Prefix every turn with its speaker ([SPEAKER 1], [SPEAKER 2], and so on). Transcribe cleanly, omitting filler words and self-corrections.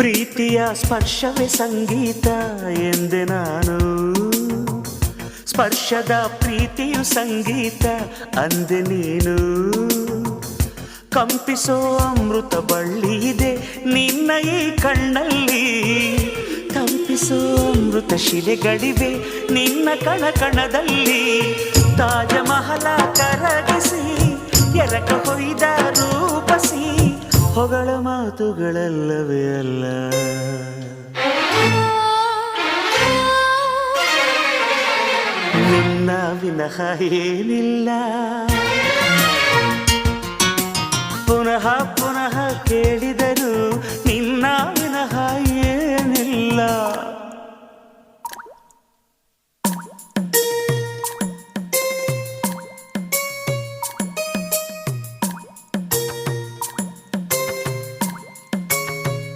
[SPEAKER 1] ಪ್ರೀತಿಯ ಸ್ಪರ್ಶವೇ ಸಂಗೀತ ಎಂದೆ ನಾನು, ಸ್ಪರ್ಶದ ಪ್ರೀತಿಯು ಸಂಗೀತ ಅಂದೆ ನೀನು. ಕಂಪಿಸೋ ಅಮೃತ ಬಳ್ಳಿ ಇದೆ ನಿನ್ನ ಈ ಕಣ್ಣಲ್ಲಿ, ಕಂಪಿಸೋ ಅಮೃತ ಶಿಲೆಗಳಿವೆ ನಿನ್ನ ಕಣ ಕಣದಲ್ಲಿ. ತಾಜ ಮಹಲ ಕರಗಿಸಿ ಎರಕ ಹೊಯ್ದ ರೂಪಸಿ, ಹೊಗಳ ಮಾತುಗಳಲ್ಲವೇ ಅಲ್ಲ. ನಿನ್ನ ವಿನಃ ಏನಿಲ್ಲ, ಪುನಃ ಪುನಃ ಕೇಳಿದ